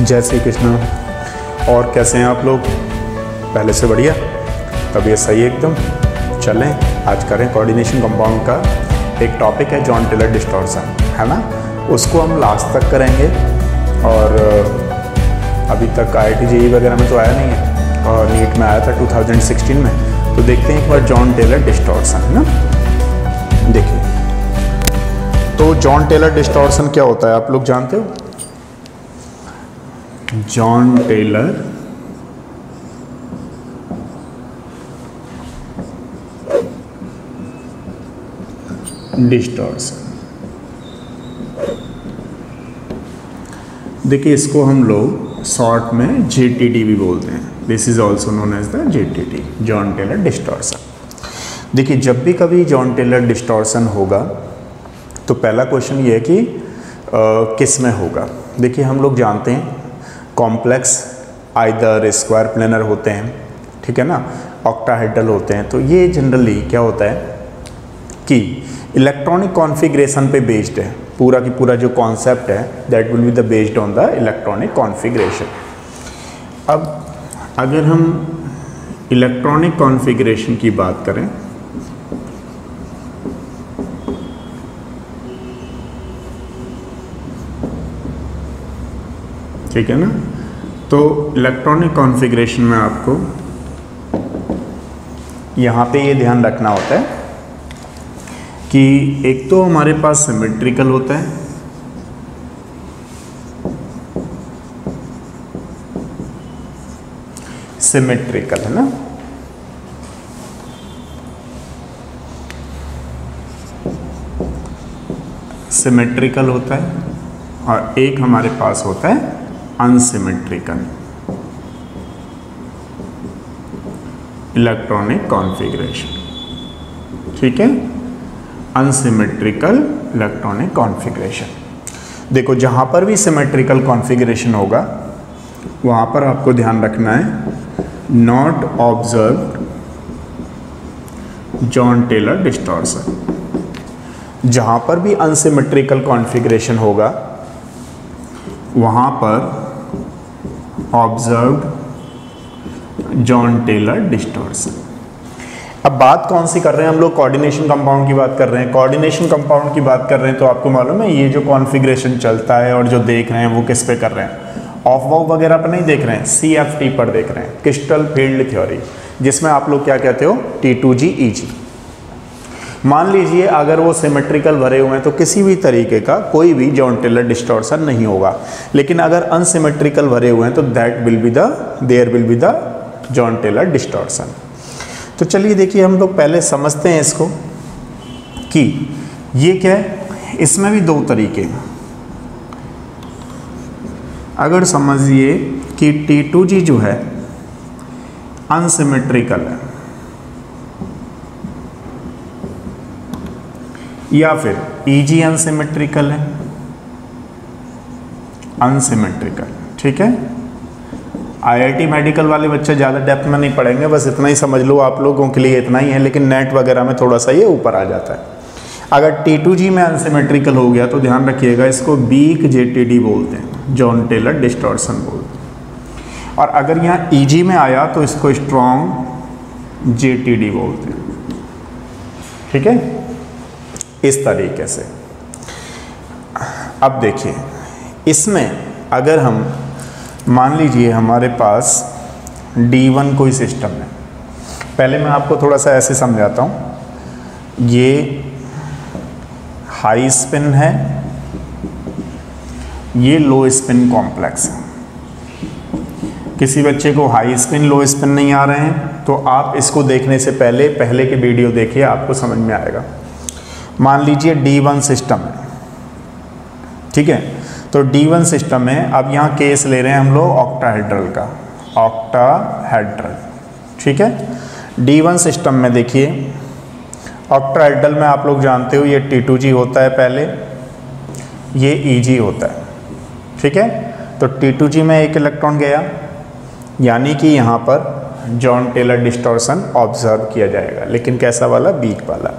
जय श्री कृष्ण। और कैसे हैं आप लोग? पहले से बढ़िया, तबीयत सही है एकदम। चलें आज करें कोऑर्डिनेशन कंपाउंड का एक टॉपिक है जॉन टेलर डिस्टॉर्शन, है ना। उसको हम लास्ट तक करेंगे और अभी तक IIT JEE वगैरह में तो आया नहीं है और नीट में आया था 2016 में। तो देखते हैं एक बार जॉन टेलर डिस्टॉर्शन, है ना। देखिए तो जॉन टेलर डिस्टॉर्शन क्या होता है आप लोग जानते हो? जॉन टेलर डिस्टॉर्शन, देखिए इसको हम लोग शॉर्ट में JTD भी बोलते हैं। This is also known as the JTD, Jahn Teller distortion. देखिए जब भी कभी जॉन टेलर डिस्टॉर्शन होगा तो पहला क्वेश्चन ये है कि किस में होगा। देखिए हम लोग जानते हैं कॉम्प्लेक्स आइदर स्क्वायर प्लेनर होते हैं, ठीक है ना, ऑक्टाहेड्रल होते हैं। तो ये जनरली क्या होता है कि इलेक्ट्रॉनिक कॉन्फ़िगरेशन पे बेस्ड है। पूरा की पूरा जो कॉन्सेप्ट है that will be the based on the electronic configuration. अब अगर हम इलेक्ट्रॉनिक कॉन्फ़िगरेशन की बात करें ठीक है ना, तो इलेक्ट्रॉनिक कॉन्फ़िगरेशन में आपको यहाँ पे ये ध्यान रखना होता है कि एक तो हमारे पास सिमेट्रिकल होता है, सिमेट्रिकल है ना, सिमेट्रिकल होता है, और एक हमारे पास होता है अनसिमेट्रिकल इलेक्ट्रॉनिक कॉन्फ़िगरेशन, ठीक है, अनसिमेट्रिकल इलेक्ट्रॉनिक कॉन्फ़िगरेशन। देखो जहाँ पर भी सिमेट्रिकल कॉन्फ़िगरेशन होगा वहाँ पर आपको ध्यान रखना है not observed Jahn Teller distortion. जहाँ पर भी अनसिमेट्रिकल कॉन्फ़िगरेशन होगा वहाँ पर ऑब्जर्व्ड जॉन टेलर डिस्टॉर्शन। अब बात कौन सी कर रहे हैं हम लोग? कोऑर्डिनेशन कंपाउंड की बात कर रहे हैं। कोऑर्डिनेशन कंपाउंड की बात कर रहे हैं तो आपको मालूम है ये जो कॉन्फ़िगरेशन चलता है और जो देख रहे हैं वो किस पे कर रहे हैं? ऑफ वाउ वगैरह पर नहीं देख रहे हैं, CFT पर देख रहे हैं, क्रिस्टल फील्ड थ्योरी, जिसमें आप लोग क्या कहते हो T2G EG। मान लीजिए अगर वो सिमेट्रिकल भरे हुए हैं तो किसी भी तरीके का कोई भी जॉन टेलर डिस्टॉर्शन नहीं होगा, लेकिन अगर अनसिमेट्रिकल भरे हुए हैं तो there will be the Jahn Teller distortion. तो चलिए देखिए हम लोग पहले समझते हैं इसको कि ये क्या है। इसमें भी दो तरीके हैं। अगर समझिए कि T2G जो है अनसिमेट्रिकल है या फिर EG अनसिमेट्रिकल है, अनसिमेट्रिकल, ठीक है। IIT मेडिकल वाले बच्चे ज़्यादा डेप्थ में नहीं पढ़ेंगे, बस इतना ही समझ लो, आप लोगों के लिए इतना ही है, लेकिन नेट वगैरह में थोड़ा सा ये ऊपर आ जाता है। अगर T2G में अनसिमेट्रिकल हो गया तो ध्यान रखिएगा इसको वीक JTD बोलते हैं, जॉन टेलर डिस्टॉर्शन बोलते हैं। और अगर यहाँ EG में आया तो इसको स्ट्रॉन्ग JTD बोलते हैं, ठीक है, इस तरीके से। अब देखिए इसमें अगर हम मान लीजिए हमारे पास D1 कोई सिस्टम है। पहले मैं आपको थोड़ा सा ऐसे समझाता हूँ। ये हाई स्पिन है, ये लो स्पिन कॉम्प्लेक्स है। किसी बच्चे को हाई स्पिन लो स्पिन नहीं आ रहे हैं तो आप इसको देखने से पहले के वीडियो देखिए, आपको समझ में आएगा। मान लीजिए D1 सिस्टम है, ठीक है, तो D1 सिस्टम में अब यहाँ केस ले रहे हैं हम लोग ऑक्टाहेड्रल का, ऑक्टाहेड्रल, ठीक है। D1 सिस्टम में देखिए ऑक्टाहेड्रल में आप लोग जानते हो ये T2G होता है पहले, ये EG होता है, ठीक है। तो T2G में एक इलेक्ट्रॉन गया, यानी कि यहाँ पर जॉन टेलर डिस्टॉर्शन ऑब्जर्व किया जाएगा, लेकिन कैसा वाला? वीक वाला।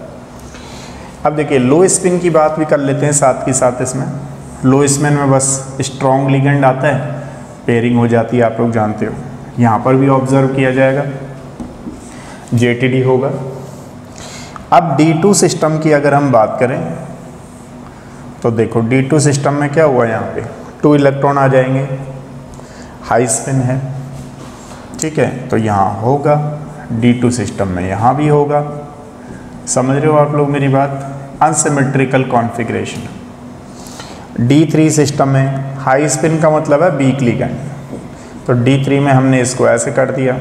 अब देखिए लो स्पिन की बात भी कर लेते हैं साथ के साथ। इसमें लो स्पिन में बस स्ट्रॉन्ग लिगेंड आता है, पेयरिंग हो जाती है, आप लोग जानते हो। यहाँ पर भी ऑब्जर्व किया जाएगा, JTD होगा। अब D2 सिस्टम की अगर हम बात करें तो देखो D2 सिस्टम में क्या हुआ, यहाँ पे 2 इलेक्ट्रॉन आ जाएंगे, हाई स्पिन है, ठीक है। तो यहाँ होगा D2 सिस्टम में, यहाँ भी होगा। समझ रहे हो आप लोग मेरी बात? Unsymmetrical configuration. D3 सिस्टम में हाई स्पिन का मतलब है वीक लिगेंड, तो D3 में हमने इसको ऐसे कर दिया।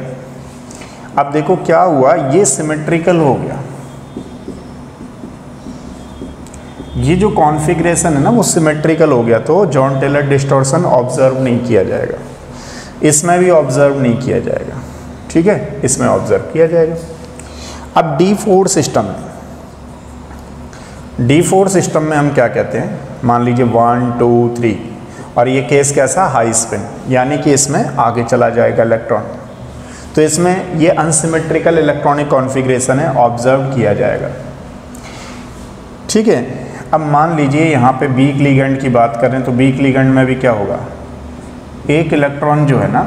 अब देखो क्या हुआ, ये सिमेट्रिकल हो गया, ये जो कॉन्फ़िगरेशन है ना वो सिमेट्रिकल हो गया, तो जॉन टेलर डिस्टॉर्शन ऑब्जर्व नहीं किया जाएगा, इसमें भी ऑब्जर्व नहीं किया जाएगा, ठीक है, इसमें ऑब्जर्व किया जाएगा। अब D4 सिस्टम में, D4 सिस्टम में हम क्या कहते हैं, मान लीजिए 1 2 3, और ये केस कैसा, हाई स्पिन, यानी कि इसमें आगे चला जाएगा इलेक्ट्रॉन, तो इसमें ये अनसिमेट्रिकल इलेक्ट्रॉनिक कॉन्फ़िगरेशन है, ऑब्जर्व किया जाएगा, ठीक है। अब मान लीजिए यहाँ पे वीक लिगेंड की बात करें तो वीक लिगेंड में भी क्या होगा, एक इलेक्ट्रॉन जो है ना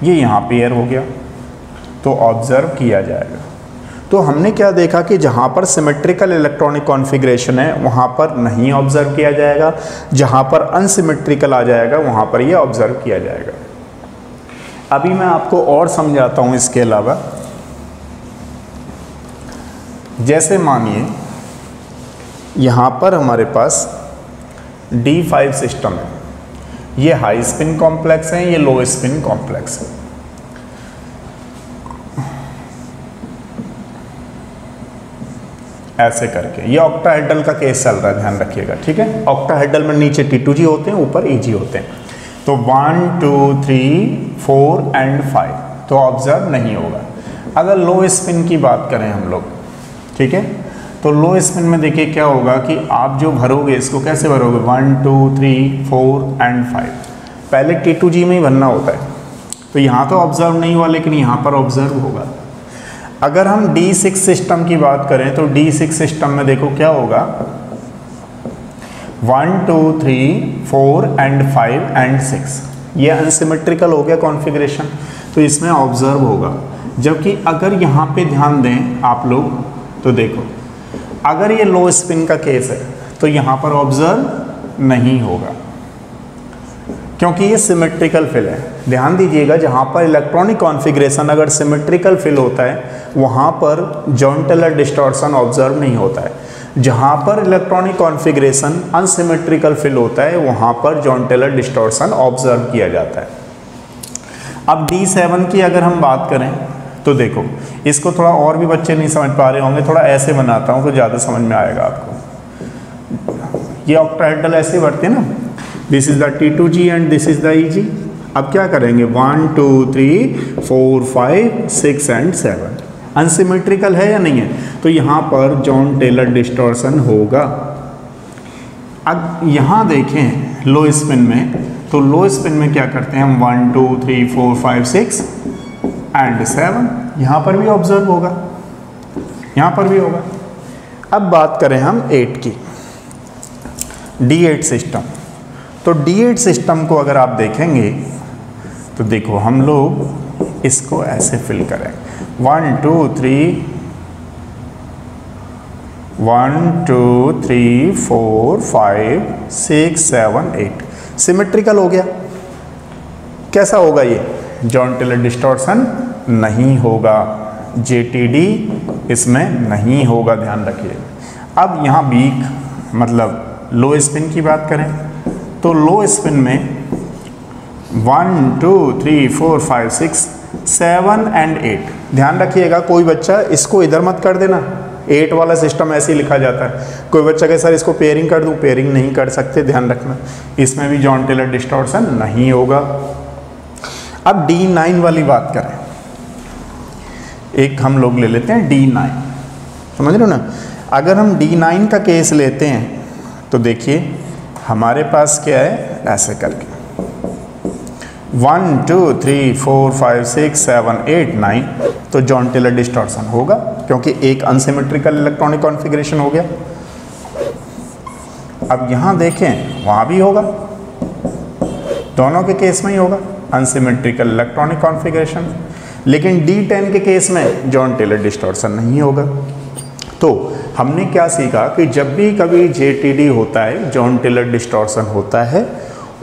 ये यहाँ पेयर हो गया, तो ऑब्जर्व किया जाएगा। तो हमने क्या देखा कि जहाँ पर सिमेट्रिकल इलेक्ट्रॉनिक कॉन्फ़िगरेशन है वहाँ पर नहीं ऑब्जर्व किया जाएगा, जहाँ पर अनसिमेट्रिकल आ जाएगा वहाँ पर ये ऑब्जर्व किया जाएगा। अभी मैं आपको और समझाता हूँ इसके अलावा। जैसे मानिए यहाँ पर हमारे पास D5 सिस्टम है, ये हाई स्पिन कॉम्प्लेक्स है, ये लो स्पिन कॉम्प्लेक्स है। ऐसे करके ये ऑक्टाहेड्रल का केस चल रहा है, ध्यान रखिएगा, ठीक है। ऑक्टाहेड्रल में नीचे T2G होते हैं, ऊपर EG होते हैं। तो 1 2 3 4 एंड 5 तो ऑब्जर्व नहीं होगा। अगर लो स्पिन की बात करें हम लोग, ठीक है, तो लो स्पिन में देखिए क्या होगा कि आप जो भरोगे इसको कैसे भरोगे, 1 2 3 4 एंड 5, पहले T2G में ही भरना होता है, तो यहाँ तो ऑब्जर्व नहीं हुआ, लेकिन यहाँ पर ऑब्जर्व होगा। अगर हम D6 सिस्टम की बात करें तो D6 सिस्टम में देखो क्या होगा, 1 2 3 4 एंड 5 एंड 6, ये अनसिमेट्रिकल हो गया कॉन्फ़िगरेशन, तो इसमें ऑब्जर्व होगा। जबकि अगर यहाँ पे ध्यान दें आप लोग तो देखो, अगर ये लो स्पिन का केस है तो यहाँ पर ऑब्जर्व नहीं होगा, क्योंकि ये सिमेट्रिकल फिल है। ध्यान दीजिएगा, जहाँ पर इलेक्ट्रॉनिक कॉन्फ़िगरेशन अगर सिमेट्रिकल फिल होता है वहाँ पर जॉन टेलर डिस्टॉर्शन ऑब्जर्व नहीं होता है। जहाँ पर इलेक्ट्रॉनिक कॉन्फ़िगरेशन अनसिमेट्रिकल फिल होता है वहाँ पर जॉन टेलर डिस्टॉर्शन ऑब्जर्व किया जाता है। अब D7 की अगर हम बात करें तो देखो, इसको थोड़ा और भी बच्चे नहीं समझ पा रहे होंगे, थोड़ा ऐसे बनाता हूँ तो ज़्यादा समझ में आएगा आपको। ये ऑक्टाहेड्रल ऐसे बढ़ते हैं ना, this is the T2G and this is the EG। अब क्या करेंगे, 1 2 3 4 5 6 एंड 7, अनसिमेट्रिकल है या नहीं है, तो यहाँ पर जॉन टेलर डिस्टॉर्शन होगा। अब यहाँ देखें लो स्पिन में, तो लो स्पिन में क्या करते हैं हम, 1 2 3 4 5 6 एंड 7, यहाँ पर भी ऑब्जर्व होगा, यहाँ पर भी होगा। अब बात करें हम 8 की, D8 सिस्टम। तो D8 सिस्टम को अगर आप देखेंगे तो देखो हम लोग इसको ऐसे फिल करें, 1 2 3 4 5 6 7 8, सिमेट्रिकल हो गया। कैसा होगा ये, जॉन टेलर डिस्टॉर्शन नहीं होगा, JTD इसमें नहीं होगा, ध्यान रखिए। अब यहाँ वीक मतलब लो स्पिन की बात करें तो लो स्पिन में 1 2 3 4 5 6 7 एंड 8, ध्यान रखिएगा, कोई बच्चा इसको इधर मत कर देना, 8 वाला सिस्टम ऐसे ही लिखा जाता है। कोई बच्चा कहे सर इसको पेयरिंग कर दूं, पेयरिंग नहीं कर सकते, ध्यान रखना, इसमें भी जॉन टेलर डिस्टॉर्शन नहीं होगा। अब D9 वाली बात करें, एक हम लोग ले लेते हैं D9, समझ रहे हो ना। अगर हम D9 का केस लेते हैं तो देखिए हमारे पास क्या है, ऐसे करके 1 2 3 4 5 6 7 8 9, तो जॉन टेलर डिस्टॉर्शन होगा, क्योंकि एक अनसिमेट्रिकल इलेक्ट्रॉनिक कॉन्फ़िगरेशन हो गया। अब यहाँ देखें वहाँ भी होगा, दोनों के केस में ही होगा अनसिमेट्रिकल इलेक्ट्रॉनिक कॉन्फ़िगरेशन। लेकिन D10 के केस में जॉन टेलर डिस्टॉर्शन नहीं होगा। तो हमने क्या सीखा कि जब भी कभी JTD होता है, जॉन टेलर डिस्टॉर्शन होता है,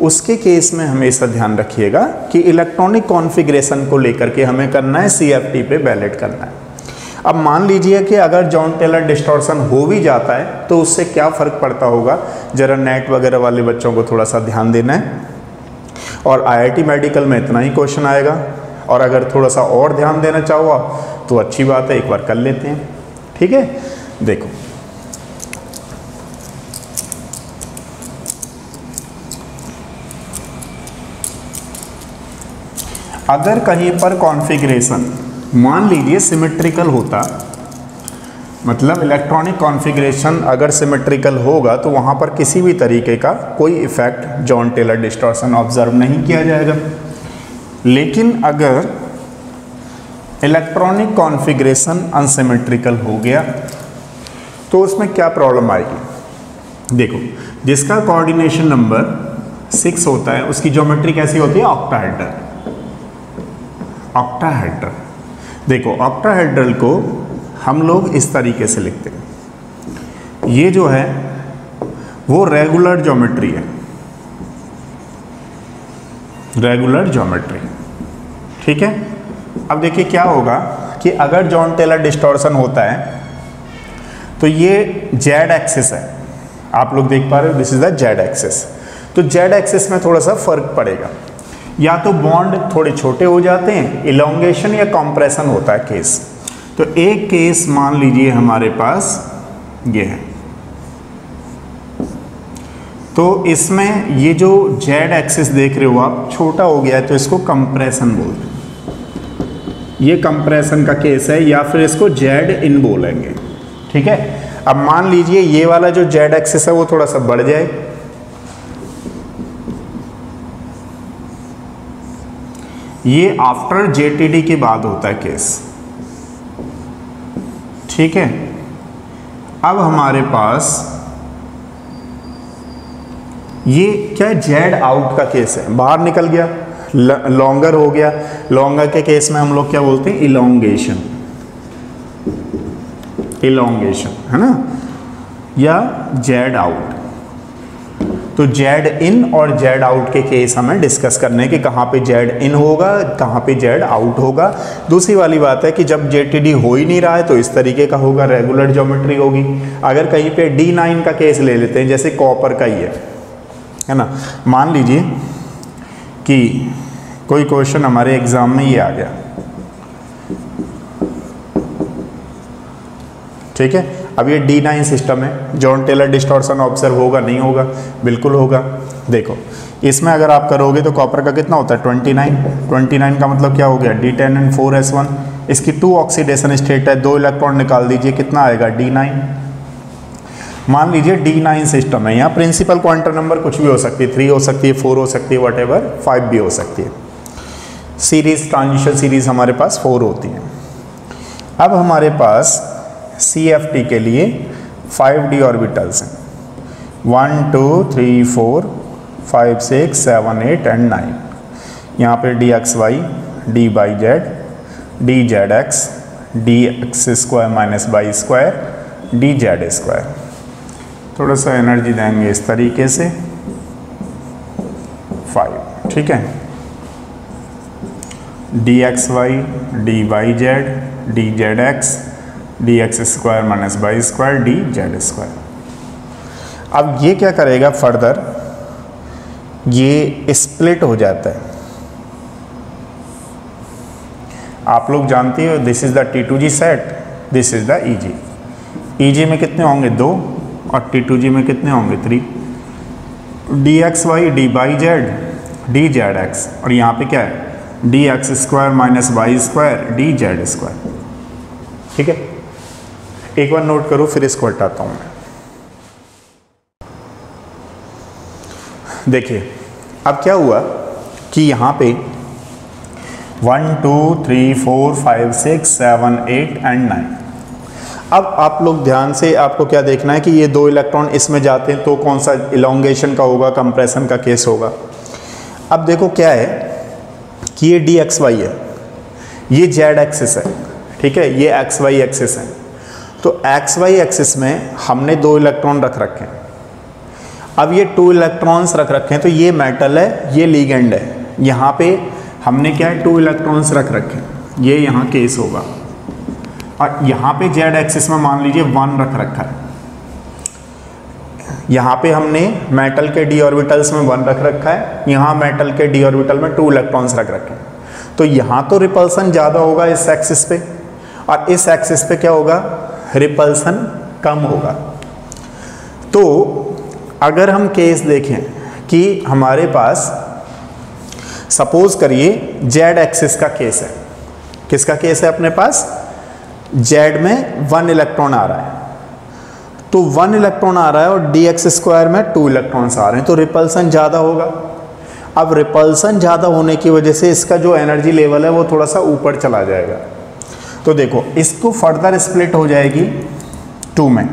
उसके केस में हमेशा ध्यान रखिएगा कि इलेक्ट्रॉनिक कॉन्फ़िगरेशन को लेकर के हमें करना है CFT पे वैलिड करना है। अब मान लीजिए कि अगर जॉन टेलर डिस्टॉर्शन हो भी जाता है तो उससे क्या फ़र्क पड़ता होगा, ज़रा नेट वगैरह वाले बच्चों को थोड़ा सा ध्यान देना है। और IIT मेडिकल में इतना ही क्वेश्चन आएगा, और अगर थोड़ा सा और ध्यान देना चाहो आप तो अच्छी बात है, एक बार कर लेते हैं। ठीक है, देखो अगर कहीं पर कॉन्फ़िगरेशन मान लीजिए सिमेट्रिकल होता, मतलब इलेक्ट्रॉनिक कॉन्फ़िगरेशन अगर सिमेट्रिकल होगा तो वहाँ पर किसी भी तरीके का कोई effect Jahn Teller distortion observe नहीं किया जाएगा। लेकिन अगर इलेक्ट्रॉनिक कॉन्फ़िगरेशन अनसिमेट्रिकल हो गया तो उसमें क्या प्रॉब्लम आएगी। देखो, जिसका कोऑर्डिनेशन नंबर 6 होता है उसकी ज्योमेट्री कैसी होती है, ऑक्टाहेड्रल। ऑक्टाहेड्रल, देखो ऑक्टाहेड्रल को हम लोग इस तरीके से लिखते हैं, ये जो है वो रेगुलर ज्योमेट्री है, रेगुलर ज्योमेट्री। ठीक है, अब देखिए क्या होगा कि अगर जॉन टेलर डिस्टॉर्शन होता है तो ये जेड एक्सिस है, आप लोग देख पा रहे हो, this is the Z axis. तो जेड एक्सिस में थोड़ा सा फर्क पड़ेगा, या तो बॉन्ड थोड़े छोटे हो जाते हैं, इलोंगेशन या कंप्रेशन होता है केस। तो एक केस मान लीजिए हमारे पास ये है, तो इसमें ये जो जेड एक्सिस देख रहे हो आप छोटा हो गया है तो इसको कंप्रेशन बोलते हैं, ये कंप्रेशन का केस है, या फिर इसको जेड इन बोलेंगे। ठीक है, अब मान लीजिए ये वाला जो जेड एक्सिस है वो थोड़ा सा बढ़ जाए, ये आफ्टर JTD के बाद होता है केस। ठीक है, अब हमारे पास ये क्या है, जेड आउट का केस है, बाहर निकल गया, लॉन्गर हो गया। लॉन्गर के केस में हम लोग क्या बोलते हैं, इलोंगेशन, इलोंगेशन है ना, या जेड आउट। तो जेड इन और जेड आउट के केस हमें डिस्कस करने कि कहाँ पे जेड इन होगा, कहाँ पे जेड आउट होगा। दूसरी वाली बात है कि जब JTD हो ही नहीं रहा है तो इस तरीके का होगा, रेगुलर ज्योमेट्री होगी। अगर कहीं पे D9 का केस ले लेते हैं, जैसे कॉपर का ही है ना, मान लीजिए कि कोई क्वेश्चन हमारे एग्जाम में ये आ गया। ठीक है, अब ये D9 सिस्टम है, जॉन टेलर डिस्टॉर्शन ऑब्जर्व होगा नहीं होगा, बिल्कुल होगा। देखो इसमें अगर आप करोगे तो कॉपर का कितना होता है 29 का मतलब क्या हो गया D10 and 4s1, इसकी 2 ऑक्सीडेशन स्टेट है, 2 इलेक्ट्रॉन निकाल दीजिए, कितना आएगा D9। मान लीजिए D9 सिस्टम है, यहाँ प्रिंसिपल क्वांटम नंबर कुछ भी हो सकती है, 3 हो सकती है, 4 हो सकती है, वटेवर 5 भी हो सकती है। सीरीज, ट्रांजिशन सीरीज हमारे पास 4 होती है। अब हमारे पास CFT के लिए 5d ऑर्बिटल्स हैं, 1 2 3 4 5 6 7 8 एंड 9। यहाँ पे dxy, dyz, dzx, dx square minus Y square, dz square. थोड़ा सा एनर्जी देंगे इस तरीके से 5। ठीक है, dxy, dyz, dzx, dx square minus Y square, dz square. अब ये क्या करेगा फर्दर, ये स्प्लिट हो जाता है। आप लोग जानते हो this is the T2G set, this is the EG। EG में कितने होंगे 2 और T2G में कितने होंगे 3। dxy, dyz, dzx, और यहाँ पे क्या है dx square minus Y square, dz square. ठीक है, एक बार नोट करो फिर इसको हटाता हूँ मैं। देखिए अब क्या हुआ कि यहाँ पे 1 2 3 4 5 6 7 8 एंड 9। अब आप लोग ध्यान से, आपको क्या देखना है कि ये 2 इलेक्ट्रॉन इसमें जाते हैं तो कौन सा इलोंगेशन का होगा, कंप्रेशन का केस होगा। अब देखो क्या है कि ये डी एक्स वाई है, ये जेड एक्सिस है, ठीक है, ये एक्स वाई एक्सिस है। तो एक्स वाई एक्सिस में हमने 2 इलेक्ट्रॉन रख रखे हैं। अब ये 2 इलेक्ट्रॉन्स रख रखे हैं, तो ये मेटल है, ये लीगेंड है। यहाँ पे हमने क्या है 2 इलेक्ट्रॉन्स रख रखे हैं, ये यहाँ केस होगा। और यहाँ पे जेड एक्सिस में मान लीजिए 1 रख रखा है। यहाँ पे हमने मेटल के डी ऑर्बिटल्स में 1 रख रखा है, यहाँ मेटल के डी ऑर्बिटल में 2 इलेक्ट्रॉन्स रख रखे हैं। तो यहाँ तो रिपल्सन ज़्यादा होगा इस एक्सिस पे, और इस एक्सिस पे क्या होगा, रिपल्सन कम होगा। तो अगर हम केस देखें कि हमारे पास सपोज करिए जेड एक्सिस का केस है, किसका केस है अपने पास, जेड में 1 इलेक्ट्रॉन आ रहा है। तो 1 इलेक्ट्रॉन आ रहा है और डी एक्स स्क्वायर में 2 इलेक्ट्रॉन्स आ रहे हैं, तो रिपल्सन ज़्यादा होगा। अब रिपल्सन ज़्यादा होने की वजह से इसका जो एनर्जी लेवल है वो थोड़ा सा ऊपर चला जाएगा। तो देखो इसको फर्दर स्प्लिट हो जाएगी 2 में,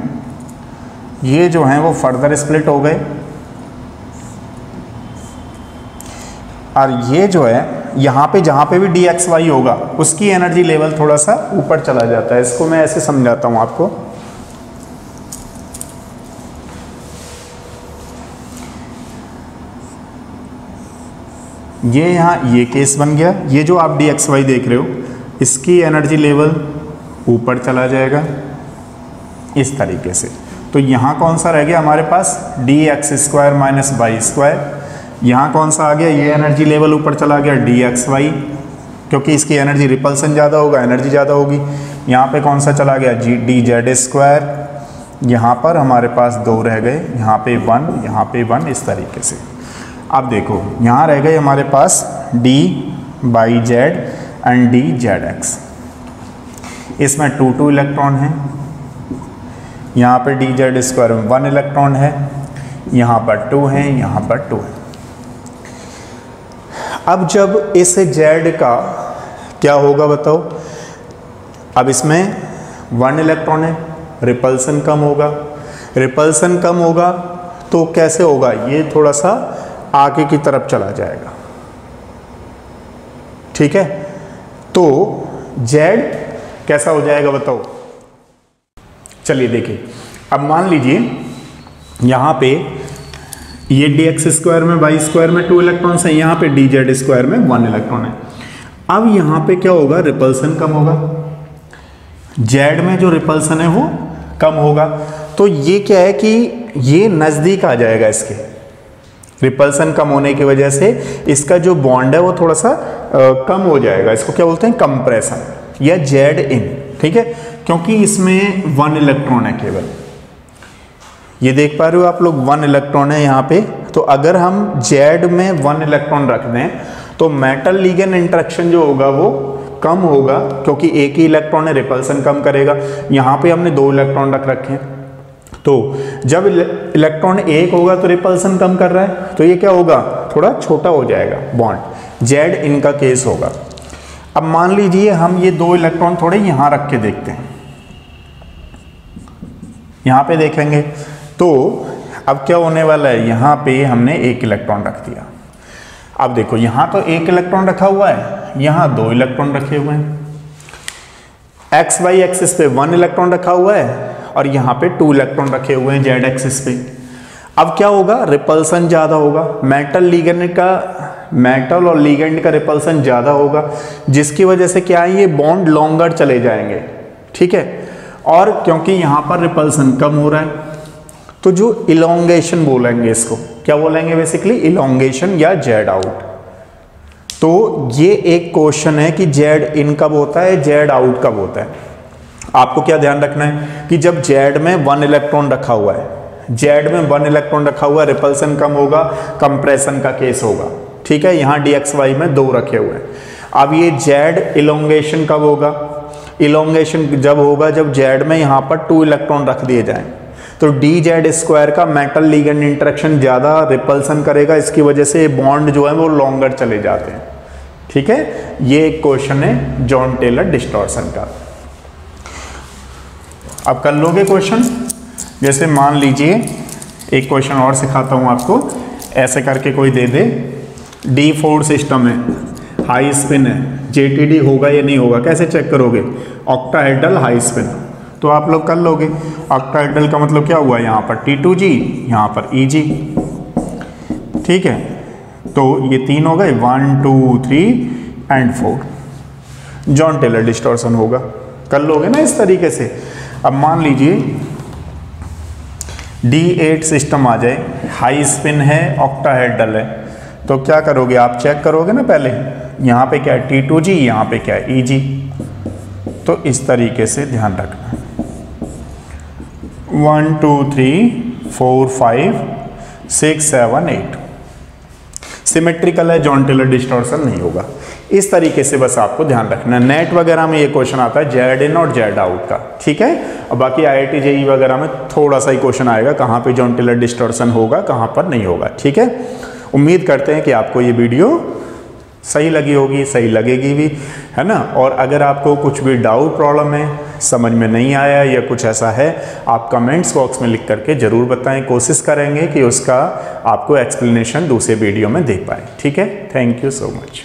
ये जो हैं वो फर्दर स्प्लिट हो गए, और ये जो है यहाँ पे जहाँ पे भी डी एक्स वाई होगा उसकी एनर्जी लेवल थोड़ा सा ऊपर चला जाता है। इसको मैं ऐसे समझाता हूँ आपको। ये यहाँ ये केस बन गया, ये जो आप डी एक्स वाई देख रहे हो इसकी एनर्जी लेवल ऊपर चला जाएगा इस तरीके से। तो यहाँ कौन सा रह गया हमारे पास, d x square minus Y square. यहाँ कौन सा आ गया, ये एनर्जी लेवल ऊपर चला गया डी एक्स वाई, क्योंकि इसकी एनर्जी रिपल्सन ज़्यादा होगा, एनर्जी ज़्यादा होगी। यहाँ पे कौन सा चला गया, जी डी जेड स्क्वायर। यहाँ पर हमारे पास 2 रह गए, यहाँ पे 1, यहाँ पे 1, इस तरीके से। अब देखो यहाँ रह गए हमारे पास d by z and d z x. इसमें 2 इलेक्ट्रॉन हैं, यहाँ पे डी जेड स्क्वायर में 1 इलेक्ट्रॉन है, यहाँ पर 2 हैं, यहाँ पर 2 है। अब जब इस जेड का क्या होगा बताओ, अब इसमें 1 इलेक्ट्रॉन है, रिपल्सन कम होगा। रिपल्सन कम होगा तो कैसे होगा, ये थोड़ा सा आगे की तरफ चला जाएगा, ठीक है। तो जेड कैसा हो जाएगा बताओ, चलिए देखिए। अब मान लीजिए यहाँ पे ये डी एक्स स्क्वायर में वाई स्क्वायर में 2 इलेक्ट्रॉन्स हैं, यहाँ पे डी जेड स्क्वायर में 1 इलेक्ट्रॉन है। अब यहाँ पे क्या होगा, रिपल्सन कम होगा, जेड में जो रिपल्सन है वो कम होगा। तो ये क्या है कि ये नज़दीक आ जाएगा, इसके रिपल्सन कम होने की वजह से इसका जो बॉन्ड है वो थोड़ा सा कम हो जाएगा। इसको क्या बोलते हैं, कंप्रेशन या जेड इन, ठीक है, क्योंकि इसमें 1 इलेक्ट्रॉन है केवल। ये देख पा रहे हो आप लोग 1 इलेक्ट्रॉन है यहाँ पे। तो अगर हम जेड में 1 इलेक्ट्रॉन रख दें तो मेटल लिगेंड इंटरेक्शन जो होगा वो कम होगा, क्योंकि एक ही इलेक्ट्रॉन है, रिपल्सन कम करेगा। यहाँ पे हमने 2 इलेक्ट्रॉन रख रखे हैं, तो जब इलेक्ट्रॉन 1 होगा तो रिपल्सन कम कर रहा है, तो ये क्या होगा, थोड़ा छोटा हो जाएगा बॉन्ड, जेड इनका केस होगा। अब मान लीजिए हम ये 2 इलेक्ट्रॉन थोड़े यहाँ रख के देखते हैं, यहाँ पे देखेंगे तो अब क्या होने वाला है, यहाँ पे हमने 1 इलेक्ट्रॉन रख दिया। अब देखो यहाँ तो 1 इलेक्ट्रॉन रखा हुआ है, यहाँ 2 इलेक्ट्रॉन रखे हुए हैं। एक्स वाई एक्सिस पे 1 इलेक्ट्रॉन रखा हुआ है और यहाँ पे 2 इलेक्ट्रॉन रखे हुए हैं जेड एक्सिस पे। अब क्या होगा, रिपल्सन ज़्यादा होगा, मेटल और लिगेंड का रिपल्सन ज़्यादा होगा, जिसकी वजह से क्या है, ये बॉन्ड लॉन्गर चले जाएंगे, ठीक है। और क्योंकि यहाँ पर रिपल्सन कम हो रहा है तो जो इलोंगेशन बोलेंगे, इसको क्या बोलेंगे, बेसिकली इलोंगेशन या जेड आउट। तो ये एक क्वेश्चन है कि जेड इन कब होता है, जेड आउट कब होता है। आपको क्या ध्यान रखना है कि जब जेड में 1 इलेक्ट्रॉन रखा हुआ है, जेड में 1 इलेक्ट्रॉन रखा हुआ है, रिपल्सन कम होगा, कंप्रेशन का केस होगा, ठीक है। यहाँ डी एक्स वाई में 2 रखे हुए हैं। अब ये जेड इलोंगेशन कब होगा, इलोंगेशन जब होगा जब जेड में यहाँ पर 2 इलेक्ट्रॉन रख दिए जाएं, तो डी जेड स्क्वायर का मेटल लिगेंड इंटरेक्शन ज़्यादा रिपल्सन करेगा, इसकी वजह से बॉन्ड जो है वो लॉन्गर चले जाते हैं, ठीक है। ये एक क्वेश्चन है जॉन टेलर डिस्टॉर्शन का। अब कर लोगे क्वेश्चन, जैसे मान लीजिए एक क्वेश्चन और सिखाता हूँ आपको, ऐसे करके कोई दे दे D4 सिस्टम है, हाई स्पिन है, JTD होगा या नहीं होगा, कैसे चेक करोगे? ऑक्टाहेड्रल हाई स्पिन, तो आप लोग कर लोगे। ऑक्टाहेड्रल का मतलब क्या हुआ? यहाँ पर T2G, यहाँ पर EG, ठीक है। तो ये 3 हो गए, 1 2 3 एंड 4, जॉन टेलर डिस्टॉर्शन होगा। कर लोगे ना इस तरीके से। अब मान लीजिए D8 सिस्टम आ जाए, हाई स्पिन है, ऑक्टाहेड्रल है, तो क्या करोगे आप? चेक करोगे ना पहले, यहाँ पे क्या है? T2G, यहाँ पे क्या है? EG। तो इस तरीके से ध्यान रखना, 1 2 3 4 5 6 7 8 सिमेट्रिकल है, जॉन टेलर डिस्टॉर्शन नहीं होगा। इस तरीके से बस आपको ध्यान रखना। नेट वगैरह में ये क्वेश्चन आता है जेड इन और जेड आउट का, ठीक है। और बाकी IIT JEE वगैरह में थोड़ा सा ही क्वेश्चन आएगा, कहाँ पे जॉन टेलर डिस्टॉर्शन होगा, कहाँ पर नहीं होगा, ठीक है। उम्मीद करते हैं कि आपको ये वीडियो सही लगी होगी, सही लगेगी भी, है ना। और अगर आपको कुछ भी डाउट, प्रॉब्लम है, समझ में नहीं आया या कुछ ऐसा है, आप कमेंट्स बॉक्स में लिख करके ज़रूर बताएं। कोशिश करेंगे कि उसका आपको एक्सप्लेनेशन दूसरे वीडियो में दे पाए, ठीक है। Thank you so much.